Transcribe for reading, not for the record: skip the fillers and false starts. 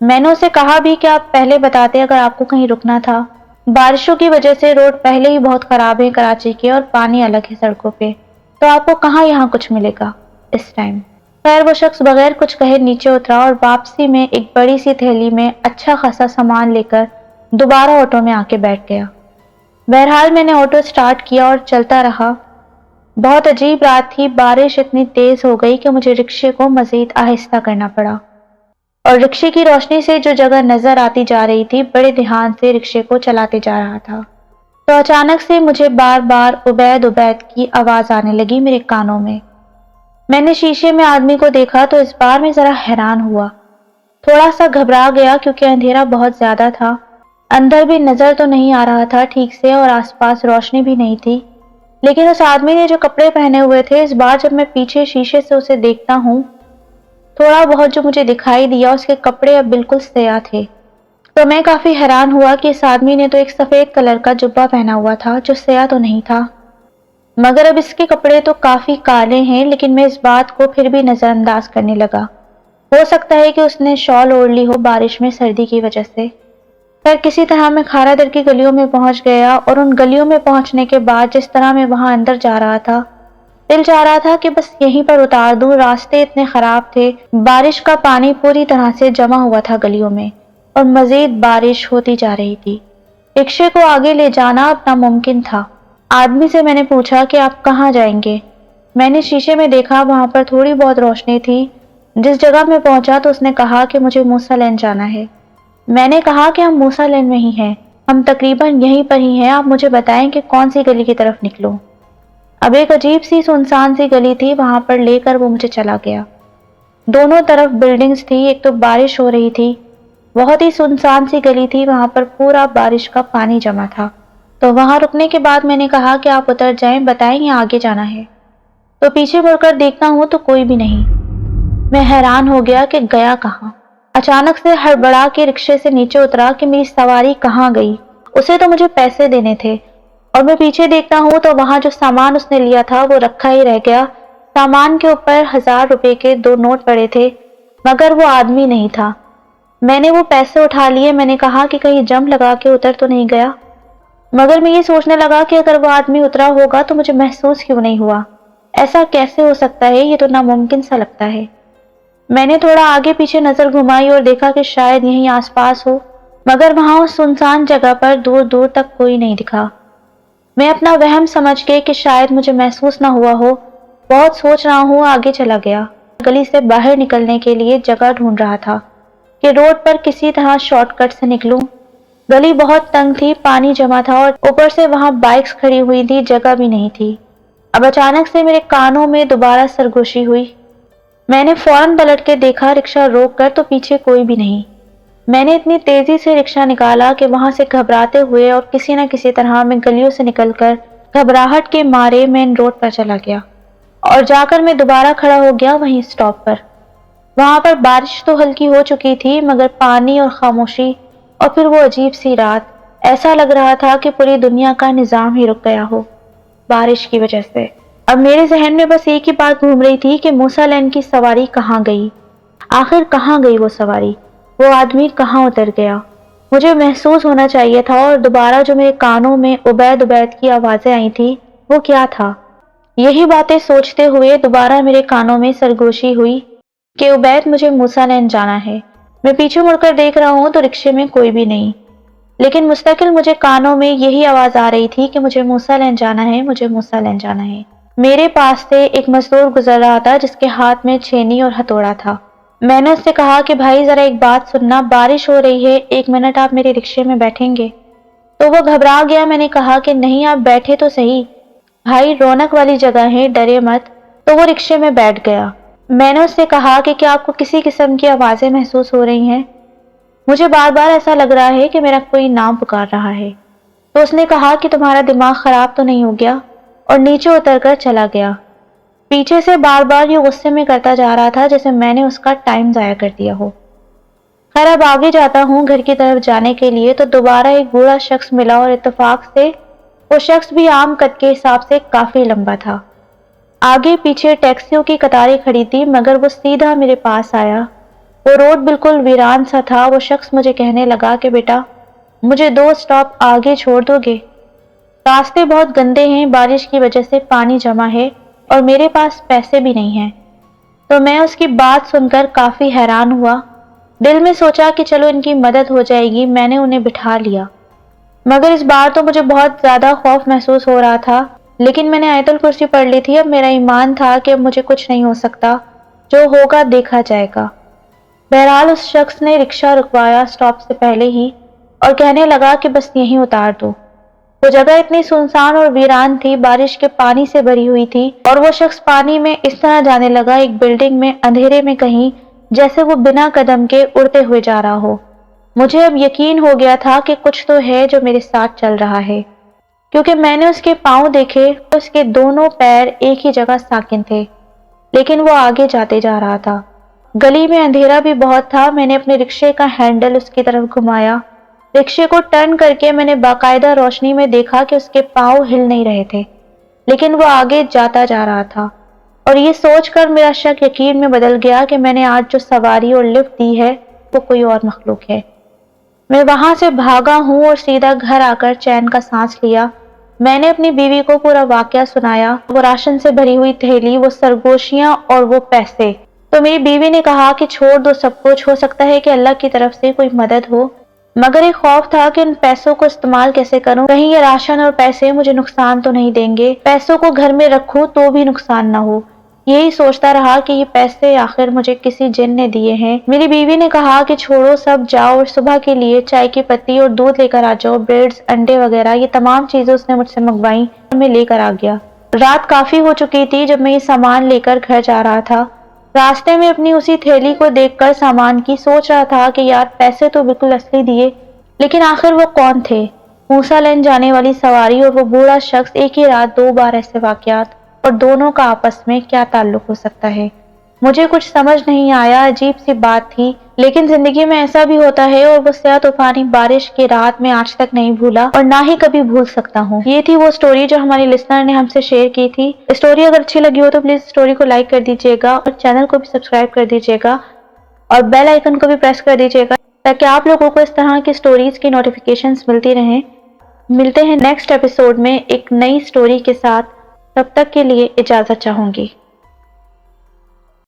میں نے اسے کہا بھی کہ آپ پہلے بتاتے اگر آپ کو کہیں رکنا تھا۔ بارشوں کی وجہ سے روڈ پہلے ہی بہت خراب ہے کراچی کے، اور پانی الگ ہے سڑکوں پہ، تو آپ کو کہاں یہاں کچھ ملے گا اس ٹائم۔ خیر وہ شخص بغیر کچھ کہے نیچے اترا اور واپسی میں ایک بڑی سی تھیلی میں اچھا خاصا سامان لے کر دوبارہ آٹو میں آ کے بیٹھ گیا۔ بہرحال میں نے آٹو سٹارٹ کیا اور چلتا رہا۔ بہت عجیب رات تھی، بارش اتنی تیز ہو گئی کہ مجھے رکشے کو مزید آہستہ کرنا پڑا، اور رکشے کی روشنی سے جو جگہ نظر آتی جا رہی تھی بڑے دھیان سے رکشے کو چلاتے جا رہا تھا، تو اچانک سے مجھے بار بار عبید عبید کی آواز آنے لگی میرے کانوں میں۔ میں نے شیشے میں آدمی کو دیکھا تو اس بار میں ذرا حیران ہوا، تھوڑا سا گھبرا گیا کیونکہ اندھیرا بہت زیادہ تھا، اندر بھی نظر تو نہیں آ رہا تھا ٹھیک سے اور آس پاس روشنی بھی نہیں تھی، لیکن اس آدمی نے جو کپڑے پہنے ہوئے تھے اس بار جب میں پیچھے شیشے سے اسے دیکھتا ہوں، تھوڑا بہت جو مجھے دکھائی دیا اس کے کپڑے اب بالکل سیاہ تھے، تو میں کافی حیران ہوا کہ اس آدمی نے تو ایک سفید کلر کا جبہ پہنا ہوا تھا جو سیاہ تو نہیں تھا، مگر اب اس کے کپڑے تو کافی کالے ہیں، لیکن میں اس بات کو پھر بھی نظر انداز کرنے لگا، ہو سکتا ہے کہ اس نے شال اوڑھ لی ہو بارش میں سردی کی وجہ سے۔ پھر کسی طرح میں کھارا در کی گلیوں میں پہنچ گیا، اور ان گلیوں میں پہنچنے کے بعد جس طرح میں وہاں اندر جا رہا تھا، دل چاہ رہا تھا کہ بس یہیں پر اتار دوں، راستے اتنے خراب تھے، بارش کا پانی پوری طرح سے جمع ہوا تھا گلیوں میں، اور مزید بارش ہوتی جا رہی تھی، رکشے کو آگے لے جانا اب ناممکن تھا۔ آدمی سے میں نے پوچھا کہ آپ کہاں جائیں گے؟ میں نے شیشے میں دیکھا وہاں پر تھوڑی بہت روشنی تھی، جس جگہ میں پہنچا تو اس نے کہا کہ مجھے موسیٰ لین جانا ہے۔ میں نے کہا کہ ہم موسیٰ لین میں ہی ہیں، ہم تقریباً یہیں پر ہی ہیں، آپ مجھے بتائیں کہ کون سی گلی کی طرف نکلوں۔ اب ایک عجیب سی سنسان سی گلی تھی، وہاں پر لے کر وہ مجھے چلا گیا۔ دونوں طرف بلڈنگز تھی، ایک تو بارش ہو رہی تھی، بہت ہی سنسان سی گلی تھی، وہاں پر پورا بارش کا پانی جمع تھا، تو وہاں رکنے کے بعد میں نے کہا کہ آپ اتر جائیں، بتائیں یا آگے جانا ہے؟ تو پیچھے مڑ کر دیکھتا ہوں تو کوئی بھی نہیں۔ میں حیران ہو گیا کہ گیا کہاں۔ اچانک سے ہڑبڑا کے رکشے سے نیچے اترا کہ میری سواری کہاں گئی، اسے تو مجھے پیسے دینے تھے، اور میں پیچھے دیکھتا ہوں تو وہاں جو سامان اس نے لیا تھا وہ رکھا ہی رہ گیا، سامان کے اوپر 1000 روپے کے 2 نوٹ پڑے تھے، مگر وہ آدمی نہیں تھا۔ میں نے وہ پیسے اٹھا لیے، میں نے کہا کہ کہیں جم لگا کے اتر تو نہیں گیا، مگر میں یہ سوچنے لگا کہ اگر وہ آدمی اترا ہوگا تو مجھے محسوس کیوں نہیں ہوا، ایسا کیسے ہو سکتا ہے، یہ تو ناممکن سا لگتا ہے۔ میں نے تھوڑا آگے پیچھے نظر گھمائی اور دیکھا کہ شاید یہیں آس پاس ہو، مگر وہاں اس سنسان جگہ پر دور دور تک کوئی نہیں دکھا۔ میں اپنا وہم سمجھ کے کہ شاید مجھے محسوس نہ ہوا ہو، بہت سوچ رہا ہوں، آگے چلا گیا۔ گلی سے باہر نکلنے کے لیے جگہ ڈھونڈ رہا تھا کہ روڈ پر کسی طرح شارٹ کٹ سے نکلوں۔ گلی بہت تنگ تھی، پانی جمع تھا، اور اوپر سے وہاں بائکس کھڑی ہوئی تھی، جگہ بھی نہیں تھی۔ اب اچانک سے میرے کانوں میں دوبارہ سرگوشی ہوئی، میں نے فوراً پلٹ کے دیکھا رکشہ روک کر تو پیچھے کوئی بھی نہیں۔ میں نے اتنی تیزی سے رکشہ نکالا کہ وہاں سے گھبراتے ہوئے اور کسی نہ کسی طرح میں گلیوں سے نکل کر گھبراہٹ کے مارے مین روڈ پر چلا گیا، اور جا کر میں دوبارہ کھڑا ہو گیا وہیں سٹاپ پر۔ وہاں پر بارش تو ہلکی ہو چکی تھی، مگر پانی اور خاموشی، اور پھر وہ عجیب سی رات، ایسا لگ رہا تھا کہ پوری دنیا کا نظام ہی رک گیا ہو بارش کی وجہ سے۔ اب میرے ذہن میں بس ایک ہی بات گھوم رہی تھی کہ موسیٰ لین کی سواری کہاں گئی، آخر کہاں گئی وہ سواری، وہ آدمی کہاں اتر گیا۔ مجھے محسوس ہونا چاہیے تھا، اور دوبارہ جو میرے کانوں میں عبید عبید کی آوازیں آئی تھی وہ کیا تھا۔ یہی باتیں سوچتے ہوئے دوبارہ میرے کانوں میں سرگوشی ہوئی کہ عبید مجھے موسیٰ لین جانا ہے۔ میں پیچھے مڑ کر دیکھ رہا ہوں تو رکشے میں کوئی بھی نہیں، لیکن مستقل مجھے کانوں میں یہی آواز آ رہی تھی کہ مجھے موسیٰ لین جانا ہے، مجھے موسیٰ لین جانا ہے۔ میرے پاس سے ایک مزدور گزر رہا تھا جس کے ہاتھ میں چھینی اور ہتھوڑا تھا۔ میں نے اس سے کہا کہ بھائی ذرا ایک بات سننا، بارش ہو رہی ہے، 1 منٹ آپ میرے رکشے میں بیٹھیں گے؟ تو وہ گھبرا گیا۔ میں نے کہا کہ نہیں، آپ بیٹھے تو صحیح، بھائی رونق والی جگہ ہے، ڈرے مت۔ تو وہ رکشے میں بیٹھ گیا۔ میں نے اس سے کہا کہ کیا آپ کو کسی قسم کی آوازیں محسوس ہو رہی ہیں؟ مجھے بار بار ایسا لگ رہا ہے کہ میرا کوئی نام پکار رہا ہے۔ تو اس نے کہا کہ تمہارا دماغ خراب تو نہیں ہو گیا، اور نیچے اتر کر چلا گیا۔ پیچھے سے بار بار یہ غصے میں کرتا جا رہا تھا جیسے میں نے اس کا ٹائم ضائع کر دیا ہو۔ خیر اب آگے جاتا ہوں گھر کی طرف جانے کے لیے تو دوبارہ ایک بوڑھا شخص ملا، اور اتفاق سے وہ شخص بھی عام قد کے حساب سے کافی لمبا تھا۔ آگے پیچھے ٹیکسیوں کی قطاریں کھڑی تھی، مگر وہ سیدھا میرے پاس آیا، وہ روڈ بالکل ویران سا تھا۔ وہ شخص مجھے کہنے لگا کہ بیٹا مجھے 2 اسٹاپ آگے چھوڑ دو گے؟ راستے بہت گندے ہیں، بارش کی وجہ سے پانی جمع ہے اور میرے پاس پیسے بھی نہیں ہیں۔ تو میں اس کی بات سن کر کافی حیران ہوا۔ دل میں سوچا کہ چلو ان کی مدد ہو جائے گی۔ میں نے انہیں بٹھا لیا، مگر اس بار تو مجھے بہت زیادہ خوف محسوس ہو رہا تھا، لیکن میں نے آیت الکرسی پڑھ لی تھی۔ اب میرا ایمان تھا کہ اب مجھے کچھ نہیں ہو سکتا، جو ہوگا دیکھا جائے گا۔ بہرحال اس شخص نے رکشہ رکوایا اسٹاپ سے پہلے ہی اور کہنے لگا کہ بس یہیں اتار دو۔ وہ جگہ اتنی سنسان اور ویران تھی، بارش کے پانی سے بھری ہوئی تھی، اور وہ شخص پانی میں اس طرح جانے لگا ایک بلڈنگ میں اندھیرے میں کہیں، جیسے وہ بنا قدم کے اڑتے ہوئے جا رہا ہو۔ مجھے اب یقین ہو گیا تھا کہ کچھ تو ہے جو میرے ساتھ چل رہا ہے، کیونکہ میں نے اس کے پاؤں دیکھے، اس کے دونوں پیر ایک ہی جگہ ساکن تھے، لیکن وہ آگے جاتے جا رہا تھا۔ گلی میں اندھیرا بھی بہت تھا۔ میں نے اپنے رکشے کا ہینڈل اس کی طرف گھمایا۔ رکشے کو ٹرن کر کے میں نے باقاعدہ روشنی میں دیکھا کہ اس کے پاؤں ہل نہیں رہے تھے، لیکن وہ آگے جاتا جا رہا تھا، اور یہ سوچ کر میرا شک یقین میں بدل گیا کہ میں نے آج جو سواری اور لفٹ دی ہے وہ کوئی اور مخلوق ہے۔ میں وہاں سے بھاگا ہوں اور سیدھا گھر آ کر چین کا سانس لیا۔ میں نے اپنی بیوی کو پورا واقعہ سنایا، وہ راشن سے بھری ہوئی تھیلی، وہ سرگوشیاں اور وہ پیسے۔ تو میری بیوی نے کہا کہ چھوڑ دو سب کچھ، ہو سکتا ہے کہ اللہ کی طرف سے کوئی مدد ہو، مگر ایک خوف تھا کہ ان پیسوں کو استعمال کیسے کروں، کہیں یہ راشن اور پیسے مجھے نقصان تو نہیں دیں گے، پیسوں کو گھر میں رکھوں تو بھی نقصان نہ ہو۔ یہی سوچتا رہا کہ یہ پیسے آخر مجھے کسی جن نے دیے ہیں۔ میری بیوی نے کہا کہ چھوڑو سب، جاؤ اور صبح کے لیے چائے کی پتی اور دودھ لے کر آ جاؤ، بریڈز، انڈے وغیرہ، یہ تمام چیزیں اس نے مجھ سے منگوائیں اور میں لے کر آ گیا۔ رات کافی ہو چکی تھی جب میں یہ سامان لے کر گھر جا رہا تھا۔ راستے میں اپنی اسی تھیلی کو دیکھ کر سامان کی سوچ رہا تھا کہ یار پیسے تو بالکل اصلی دیے، لیکن آخر وہ کون تھے؟ موسیٰ لین جانے والی سواری اور وہ بوڑھا شخص، ایک ہی رات 2 بار ایسے واقعات، اور دونوں کا آپس میں کیا تعلق ہو سکتا ہے؟ مجھے کچھ سمجھ نہیں آیا، عجیب سی بات تھی، لیکن زندگی میں ایسا بھی ہوتا ہے، اور وہ سیاہ طوفانی بارش کی رات میں آج تک نہیں بھولا اور نہ ہی کبھی بھول سکتا ہوں۔ یہ تھی وہ سٹوری جو ہماری لسنر نے ہم سے شیئر کی تھی۔ سٹوری اگر اچھی لگی ہو تو پلیز سٹوری کو لائک کر دیجیے گا اور چینل کو بھی سبسکرائب کر دیجیے گا اور بیل آئیکن کو بھی پریس کر دیجیے گا تاکہ آپ لوگوں کو اس طرح کی سٹوریز کی نوٹیفیکیشنز ملتی رہیں۔ ملتے ہیں نیکسٹ ایپیسوڈ میں ایک نئی سٹوری کے ساتھ، تب تک کے لیے اجازت چاہوں گی۔